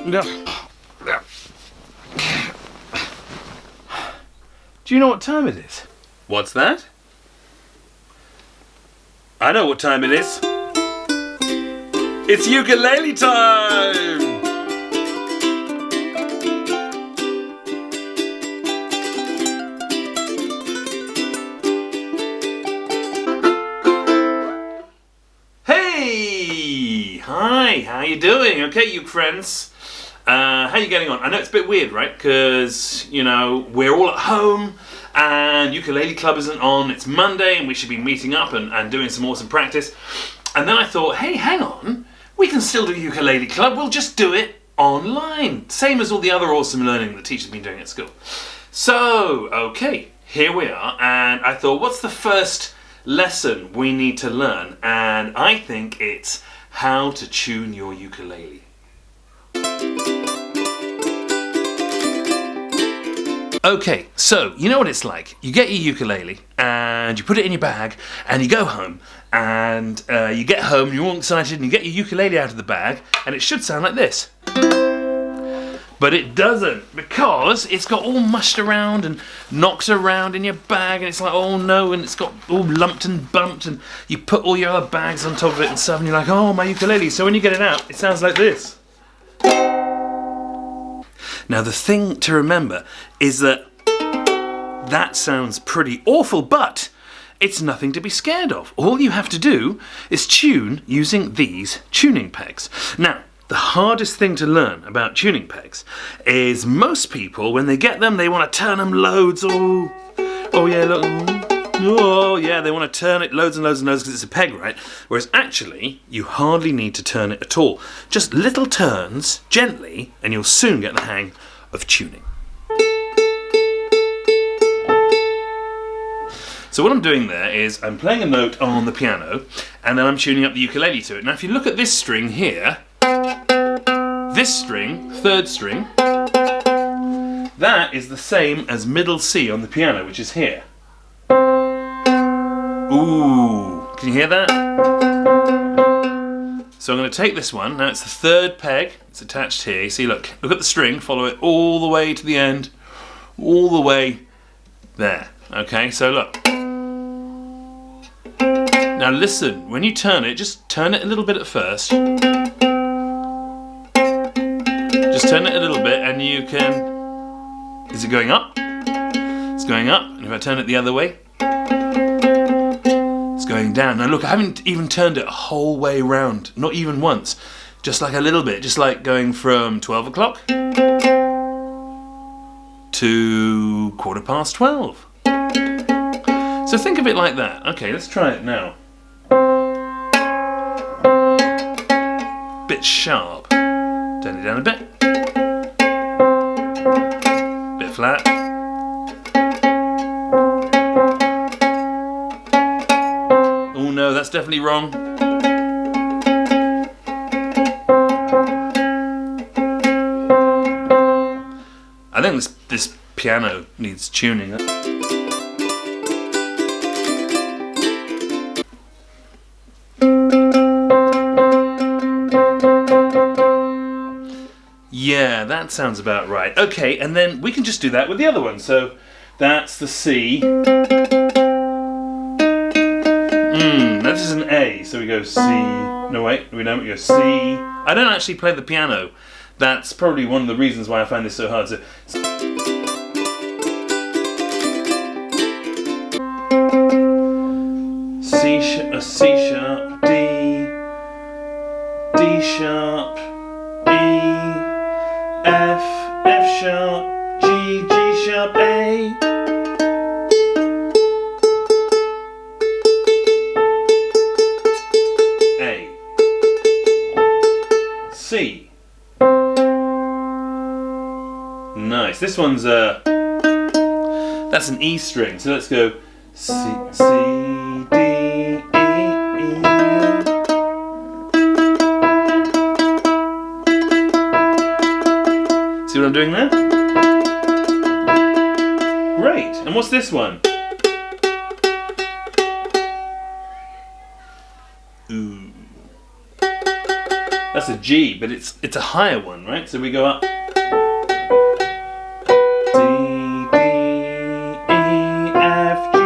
Do you know what time it is? What's that? I know what time it is. It's ukulele time! Hey! Hi, how you doing? Okay, you friends. How you getting on? I know it's a bit weird, right? Because, you know, we're all at home and ukulele club isn't on. It's Monday and we should be meeting up and doing some awesome practice. And then I thought, hey, hang on. We can still do ukulele club. We'll just do it online. Same as all the other awesome learning the teachers have been doing at school. So, okay, here we are. And I thought, what's the first lesson we need to learn? And I think it's how to tune your ukulele. Okay, so you know what it's like. You get your ukulele and you put it in your bag and you go home and you get home and you're all excited and you get your ukulele out of the bag and it should sound like this. But it doesn't, because it's got all mushed around and knocked around in your bag and it's like, oh no, and it's got all lumped and bumped and you put all your other bags on top of it and stuff and you're like, oh, my ukulele. So when you get it out, it sounds like this. Now the thing to remember is that that sounds pretty awful, but it's nothing to be scared of. All you have to do is tune using these tuning pegs. Now, the hardest thing to learn about tuning pegs is most people, when they get them, they want to turn them loads. Oh yeah, look. Oh yeah, they want to turn it loads and loads and loads because it's a peg, right? Whereas actually, you hardly need to turn it at all. Just little turns, gently, and you'll soon get the hang of tuning. So what I'm doing there is I'm playing a note on the piano and then I'm tuning up the ukulele to it. Now if you look at this string here, this string, third string, that is the same as middle C on the piano, which is here. Ooh, can you hear that? So I'm going to take this one, now it's the third peg, it's attached here. You see, look at the string, follow it all the way to the end, all the way there. Okay, so look. Now listen, when you turn it, just turn it a little bit at first. Just turn it a little bit and you can... Is it going up? It's going up. And if I turn it the other way, it's going down. Now look, I haven't even turned it a whole way round. Not even once. Just like a little bit. Just like going from 12 o'clock to 12:15. So think of it like that. Okay, let's try it now. Bit sharp. Turn it down a bit. Bit flat. Oh no, that's definitely wrong. I think this piano needs tuning. Yeah, that sounds about right. Okay, and then we can just do that with the other one. So that's the C. That is an A, so we go C. No, wait, we don't. We go C. I don't actually play the piano. That's probably one of the reasons why I find this so hard. So, C sharp, D sharp, E, F sharp, G sharp, A. C. Nice. This one's that's an E string. So let's go C, D, E, E. See what I'm doing there? Great. And what's this one? Ooh. That's a G, but it's a higher one, right? So we go up. C, D, E, F, G.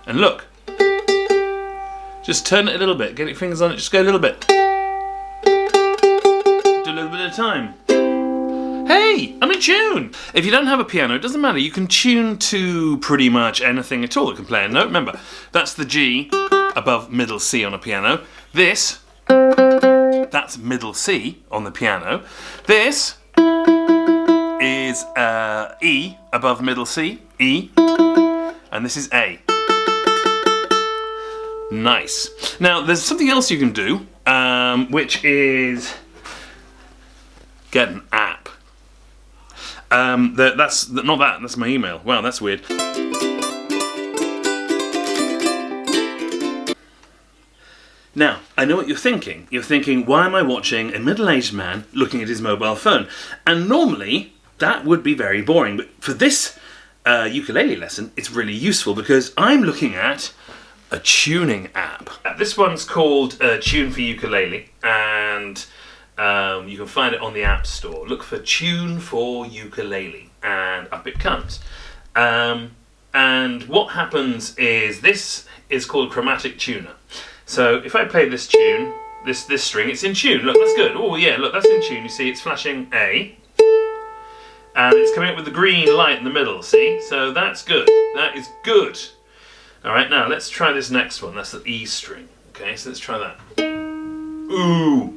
And look, just turn it a little bit, get your fingers on it, just go a little bit. Do a little bit at a time. Hey, I'm in tune! If you don't have a piano, it doesn't matter, you can tune to pretty much anything at all that can play a note. Remember, that's the G above middle C on a piano. This, that's middle C on the piano. This is E above middle C, E, and this is A. Nice. Now, there's something else you can do, which is get an app. That's not that. That's my email. Wow, that's weird. Now, I know what you're thinking. You're thinking, why am I watching a middle-aged man looking at his mobile phone? And normally, that would be very boring. But for this ukulele lesson, it's really useful because I'm looking at a tuning app. This one's called Tune for Ukulele, and you can find it on the App Store. Look for Tune for Ukulele, and up it comes. And what happens is this is called Chromatic Tuner. So if I play this tune, this string, it's in tune. Look, that's good. Oh yeah, look, that's in tune. You see, it's flashing A, and it's coming up with the green light in the middle. See, so that's good. That is good. All right, now let's try this next one. That's the E string. Okay, so let's try that. Ooh.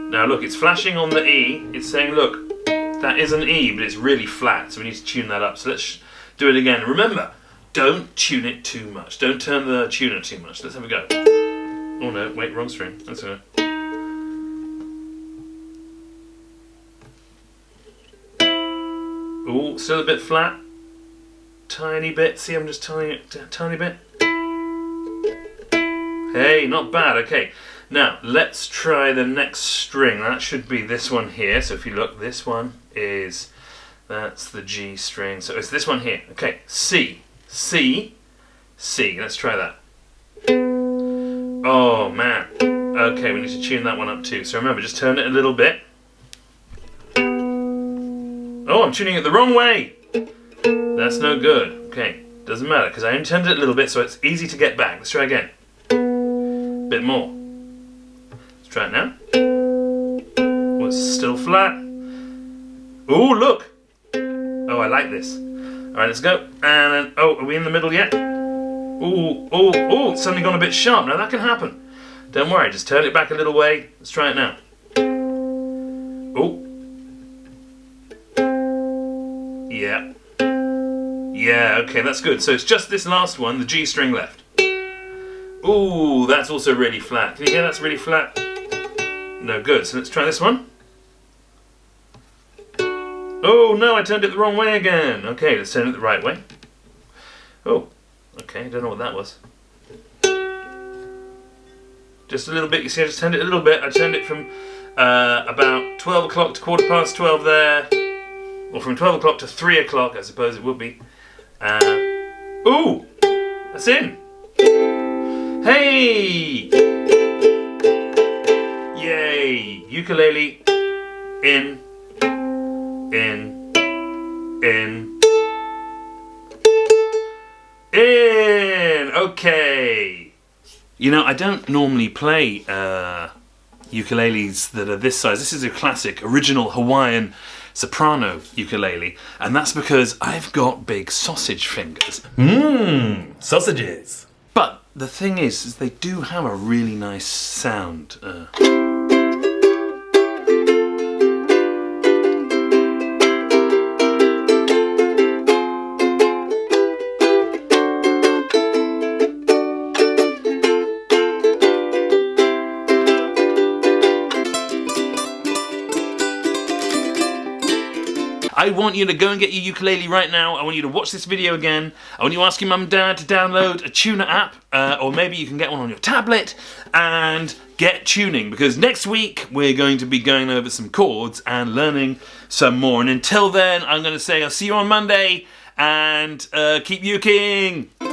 Now look, it's flashing on the E. It's saying, look, that is an E, but it's really flat, so we need to tune that up. So let's do it again. Remember, don't tune it too much. Don't turn the tuner too much. Let's have a go. Oh no, wait, wrong string. That's all right. Ooh, still a bit flat. Tiny bit. See, I'm just turning it a tiny bit. Hey, not bad. Okay, now let's try the next string. That should be this one here. So if you look, this one is, that's the G string. So it's this one here. Okay, C, C, C. Let's try that. Oh man. Okay, we need to tune that one up too. So remember, just turn it a little bit. Oh, I'm tuning it the wrong way. That's no good. Okay, doesn't matter because I only turned it a little bit, so it's easy to get back. Let's try again. Bit more. Let's try it now. Oh, it's still flat. Oh, look. Oh, I like this. All right, let's go. And then, oh, are we in the middle yet? Oh, oh, oh! It's suddenly gone a bit sharp. Now that can happen. Don't worry. Just turn it back a little way. Let's try it now. Oh. Yeah. Yeah, okay, that's good. So it's just this last one, the G string left. Ooh, that's also really flat. Can you hear that's really flat? No good. So let's try this one. Oh no, I turned it the wrong way again. Okay, let's turn it the right way. Oh, okay, I don't know what that was. Just a little bit. You see, I just turned it a little bit. I turned it from about 12 o'clock to 12:15 there. Or from 12 o'clock to 3 o'clock, I suppose it would be. Ooh! That's in! Hey! Yay! Ukulele in. Okay! You know, I don't normally play ukuleles that are this size. This is a classic, original Hawaiian soprano ukulele, and that's because I've got big sausage fingers. Mmm, sausages! But the thing is they do have a really nice sound. I want you to go and get your ukulele right now. I want you to watch this video again. I want you to ask your mum and dad to download a tuner app, or maybe you can get one on your tablet, and get tuning, because next week we're going to be going over some chords and learning some more. And until then, I'm going to say I'll see you on Monday, and keep uking!